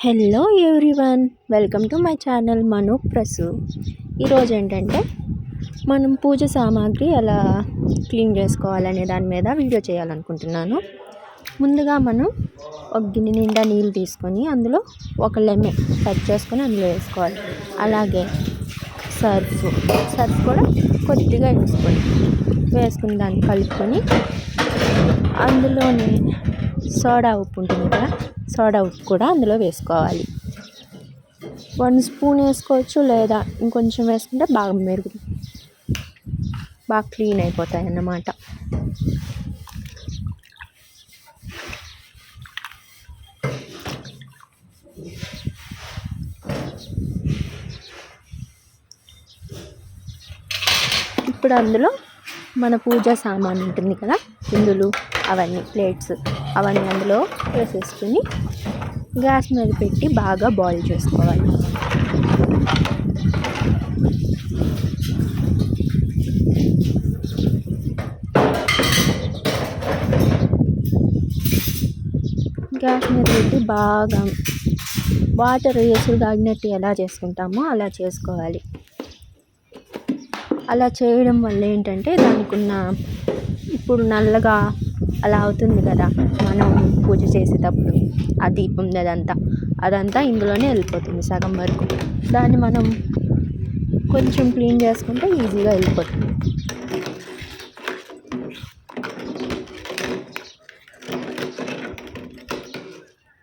Hello everyone, welcome to my channel Manu Prasu. ఈరోజు ఏంటంటే మనం పూజ సామాగ్రి ఎలా క్లీన్ చేసుకోవాలనే దాని మీద వీడియో చేయాలనుకుంటున్నాను. ముందుగా మనం ఒక గిన్నె నిండా నీళ్ళు తీసుకొని అందులో ఒక లెమన్ కట్ చేసుకొని అందులో వేసుకోవాలి. అలాగే సర్ఫ్ కూడా కొద్దిగా వేసుకుని దాన్ని కలుపుకొని అందులోనే సోడా ఉప్పు ఉంటుంది కదా, సోడా ఉప్పు కూడా అందులో వేసుకోవాలి. 1 స్పూన్ వేసుకోవచ్చు, లేదా ఇంకొంచెం వేసుకుంటే బాగా క్లీన్ అయిపోతాయి అన్నమాట. ఇప్పుడు అందులో మన పూజా సామాన్ ఉంటుంది కదా, కుందులు అవన్నీ, ప్లేట్స్ అవన్నీ అందులో వేసేసుకుని గ్యాస్ మీద పెట్టి బాగా బాయిల్ చేసుకోవాలి. గ్యాస్ మీద పెట్టి బాగా వాటర్ వేసుడు కాగినట్టు ఎలా చేసుకుంటామో అలా చేసుకోవాలి. అలా చేయడం వల్ల ఏంటంటే దానికున్న ఇప్పుడు నల్లగా అలా అవుతుంది కదా మనం పూజ చేసేటప్పుడు, ఆ దీపం అదంతా ఇందులోనే వెళ్ళిపోతుంది సగం వరకు. దాన్ని మనం కొంచెం క్లీన్ చేసుకుంటే ఈజీగా వెళ్ళిపోతుంది.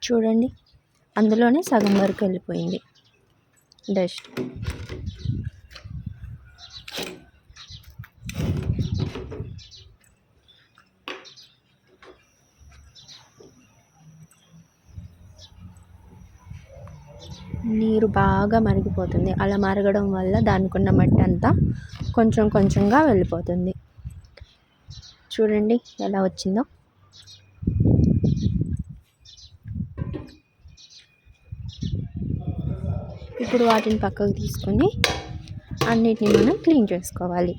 చూడండి, అందులోనే సగం వరకు వెళ్ళిపోయింది డస్ట్. నీరు బాగా మరిగిపోతుంది. అలా మరగడం వల్ల దానికి ఉన్న మట్టి అంతా కొంచెం కొంచెంగా వెళ్ళిపోతుంది. చూడండి ఎలా వచ్చిందో. ఇప్పుడు వాటిని పక్కకు తీసుకొని అన్నిటిని మనం క్లీన్ చేసుకోవాలి.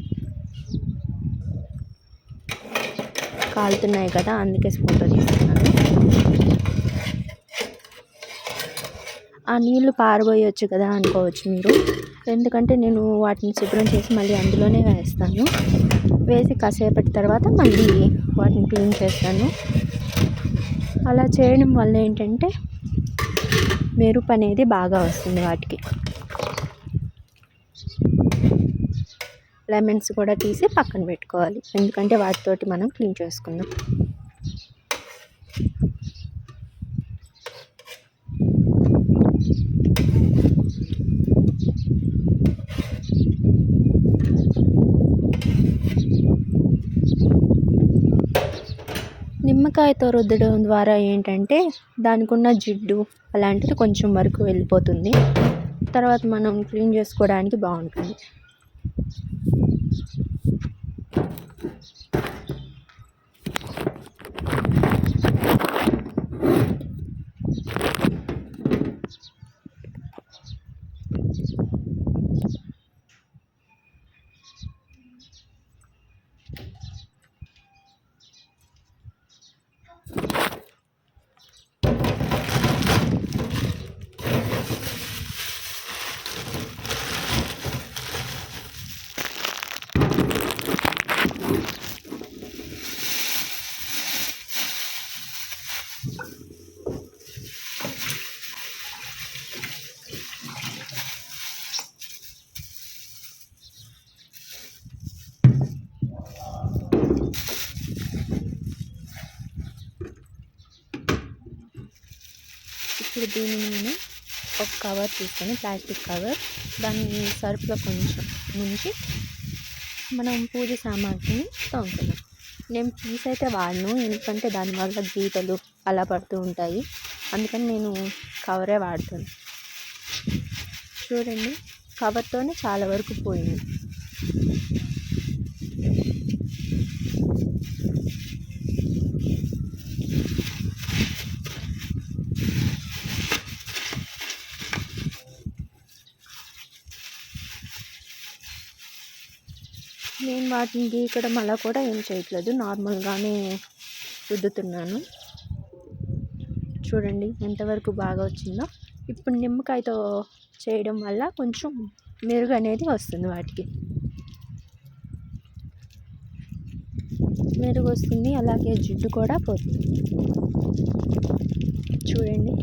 కాలుతున్నాయి కదా, అందుకే స్పూన్తో తీసుకున్నాను. ఆ నీళ్లు పారబోయొచ్చు కదా అనుకోవచ్చు మీరు, ఎందుకంటే నేను వాటిని శుభ్రం చేసి మళ్ళీ అందులోనే వేసి కాసేపటి తర్వాత మళ్ళీ వాటిని క్లీన్ చేస్తాను. అలా చేయడం వల్ల ఏంటంటే మెరుపు అనేది బాగా వస్తుంది వాటికి. లెమన్స్ కూడా తీసి పక్కన పెట్టుకోవాలి, ఎందుకంటే వాటితోటి మనం క్లీన్ చేసుకుందాం. నిమ్మకాయతో రుద్దడం ద్వారా ఏంటంటే దానికి ఉన్న జిడ్డు అలాంటిది కొంచెం వరకు వెళ్ళిపోతుంది. తర్వాత మనం క్లీన్ చేసుకోవడానికి బాగుంటుంది. ఇప్పుడు దీనిని నేను ఒక కవర్ తీసుకొని, ప్లాస్టిక్ కవర్, దాన్ని సర్ఫ్లో కొంచెం ముంచి మనం పూజ సామాగ్రిని తోముకున్నాం. నేను పీస్ అయితే వాడను, ఎందుకంటే దానివల్ల గీతలు అలా పడుతూ ఉంటాయి. అందుకని నేను కవరే వాడుతాను. చూడండి, కవర్తోనే చాలా వరకు పోయింది. నేను వాటిని గీకడం అలా కూడా ఏం చేయట్లేదు, నార్మల్గానే రుద్దుతున్నాను. చూడండి ఎంతవరకు బాగా వచ్చిందో. ఇప్పుడు నిమ్మకాయతో చేయడం వల్ల కొంచెం మెరుగు అనేది వస్తుంది, వాటికి మెరుగు వస్తుంది. అలాగే జిడ్డు కూడా పోతుంది. చూడండి,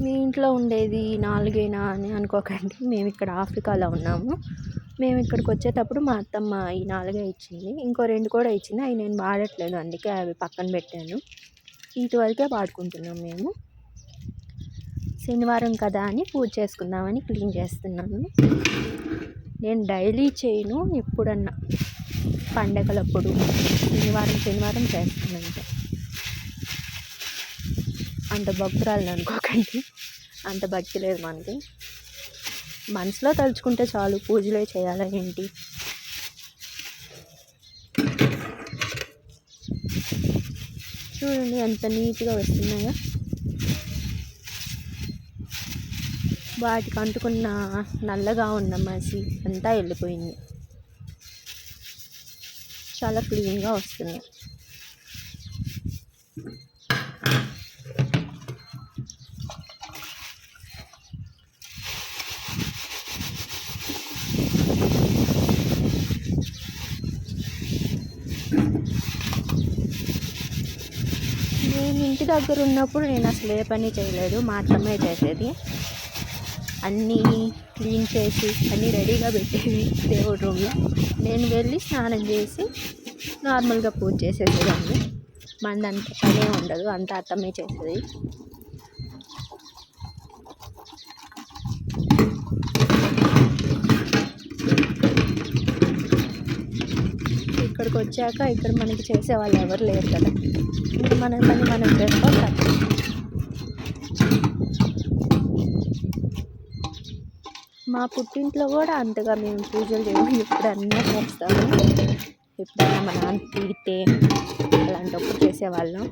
మీ ఇంట్లో ఉండేది 4 అని అనుకోకండి. మేము ఇక్కడ ఆఫ్రికాలో ఉన్నాము. మేము ఇక్కడికి వచ్చేటప్పుడు మా అత్తమ్మ ఈ 4 ఇచ్చింది. ఇంకో 2 కూడా ఇచ్చింది. అవి నేను వాడట్లేదు, అందుకే అవి పక్కన పెట్టాను. వీటి వరకే వాడుకుంటున్నాం మేము. శనివారం కదా అని పూజ చేసుకుందామని క్లీన్ చేస్తున్నాను. నేను డైలీ చేయను, ఎప్పుడన్నా పండగలప్పుడు శనివారం చేస్తున్నాను. అంత భక్తురాలను అనుకోకండి, అంత భక్తి లేదు మనకి. మనసులో తలుచుకుంటే చాలు, పూజలే చేయాలా ఏంటి. చూడండి ఎంత నీట్గా వస్తున్నాయో. వాటికి అంటుకున్న నల్లగా ఉన్న మసి అంతా వెళ్ళిపోయింది. చాలా క్లీన్గా వస్తున్నాయి. నేను ఇంటి దగ్గర ఉన్నప్పుడు నేను అసలు ఏ పని చేయలేదు, మా అత్తమ్మే చేసేది. అన్నీ క్లీన్ చేసి అన్నీ రెడీగా పెట్టేది దేవుడి రూమ్లో. నేను వెళ్ళి స్నానం చేసి నార్మల్గా పూజ చేసేసేదాన్ని. మనదంత పనే ఉండదు, అంతా అత్తమ్మే చేసేది. ఇక్కడికి వచ్చాక ఇక్కడ మనకి చేసే వాళ్ళు ఎవరు లేరు కదా, మన పని మనం చేసుకోవాలి. మా పుట్టింట్లో కూడా అంతగా మేము పూజలు చేయము, ఎప్పుడన్నా చేస్తాము. ఎప్పుడన్నా మా నాన్న తిడితే అలాంటప్పుడు చేసేవాళ్ళం.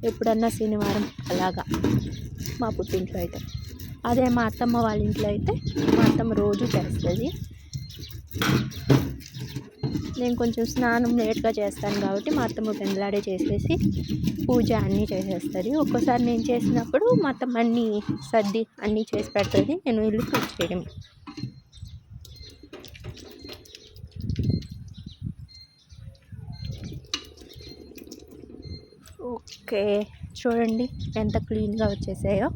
ఎప్పుడన్నా శనివారం అలాగా మా పుట్టింట్లో అయితే. అదే మా అత్తమ్మ వాళ్ళ ఇంట్లో అయితే మా అత్తమ్మ రోజు చేస్తుంది. నేను కొంచెం స్నానం లేట్గా చేస్తాను కాబట్టి మా అత్తమ్మ పెందలాడే చేసేసి పూజ అన్నీ చేసేస్తుంది. ఒక్కోసారి నేను చేసినప్పుడు మా అత్తమ్మ అన్నీ సర్ది అన్నీ చేసి పెడుతుంది, నేను ఇల్లు పూజ చేయడం. ఓకే, చూడండి ఎంత క్లీన్గా వచ్చేసాయో.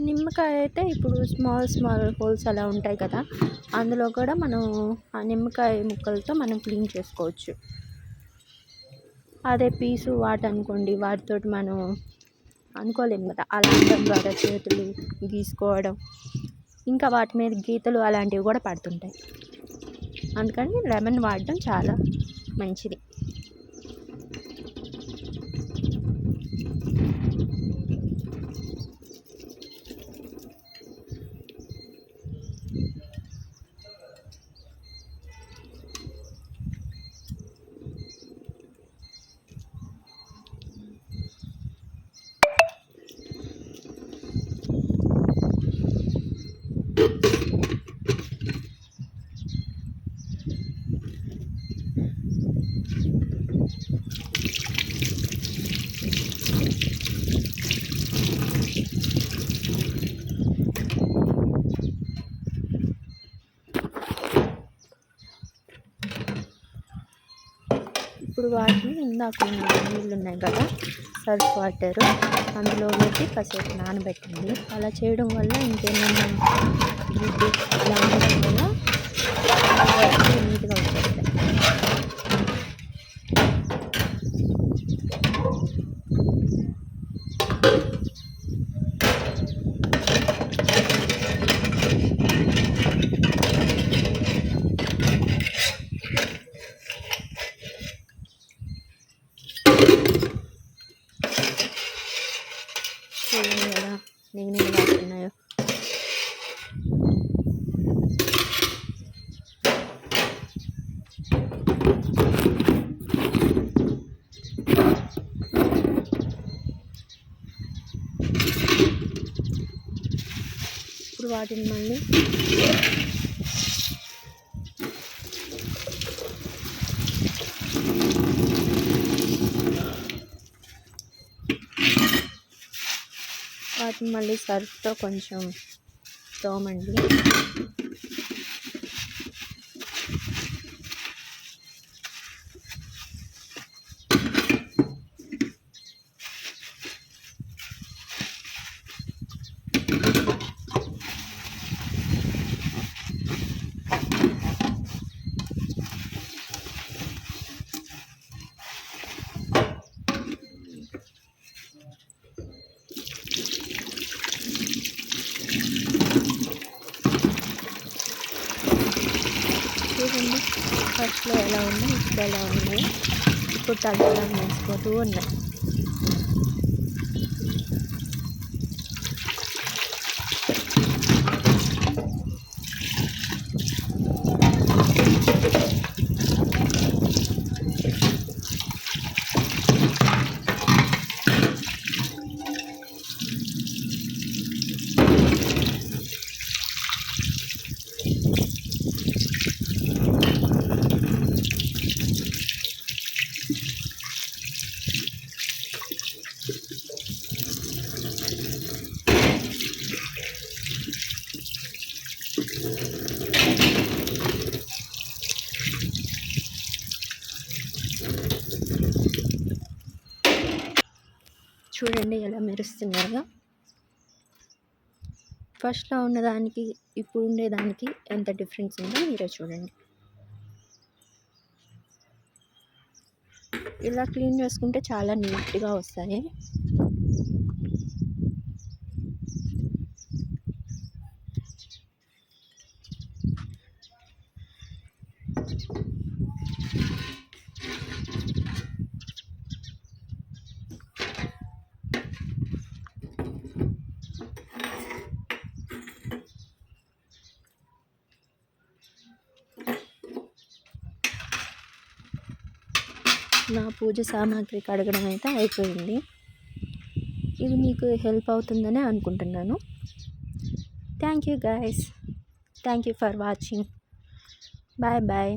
నిమ్మకాయ అయితే ఇప్పుడు స్మాల్ హోల్స్ అలా ఉంటాయి కదా, అందులో కూడా మనం ఆ నిమ్మకాయ ముక్కలతో మనం క్లీన్ చేసుకోవచ్చు. అదే పీసు అనుకోండి, వాటితోటి మనం అనుకోలేము కదా, అలా ద్వారా చేతులు గీసుకోవడం, ఇంకా వాటి మీద గీతలు అలాంటివి కూడా పడుతుంటాయి. అందుకని లెమన్ వాడడం చాలా మంచిది. ఇప్పుడు వాటిని ఇందాక నీళ్ళు ఉన్నాయి కదా, సర్ఫ్ వాటర్, అందులో పెట్టి కాసేపు నానబెట్టింది. అలా చేయడం వల్ల ఇంకేమైనా జిడ్డు ఇలా ఉండడం వల్ల నీట్గా వచ్చేస్తాయి. ఇప్పుడు వాటిని మళ్ళీ సర్ఫ్తో కొంచెం తోమండి. చూడండి ఫస్ట్లో ఎలా ఉంది, ఇప్పుడు ఎలా ఉంది. ఇప్పుడు తలతలా వేసిపోతూ ఉన్నాయి. చూడండి ఎలా మెరుస్తున్నాయో. ఫస్ట్లో ఉన్నదానికి ఇప్పుడు ఉండేదానికి ఎంత డిఫరెన్స్ ఉందో మీరే చూడండి. ఇలా క్లీన్ చేసుకుంటే చాలా నీట్గా వస్తాయి. నా పూజ సామాగ్రి కడగడం అయితే అయిపోయింది. ఇది మీకు హెల్ప్ అవుతుందని అనుకుంటున్నాను. Thank you guys. Thank you for watching. Bye bye.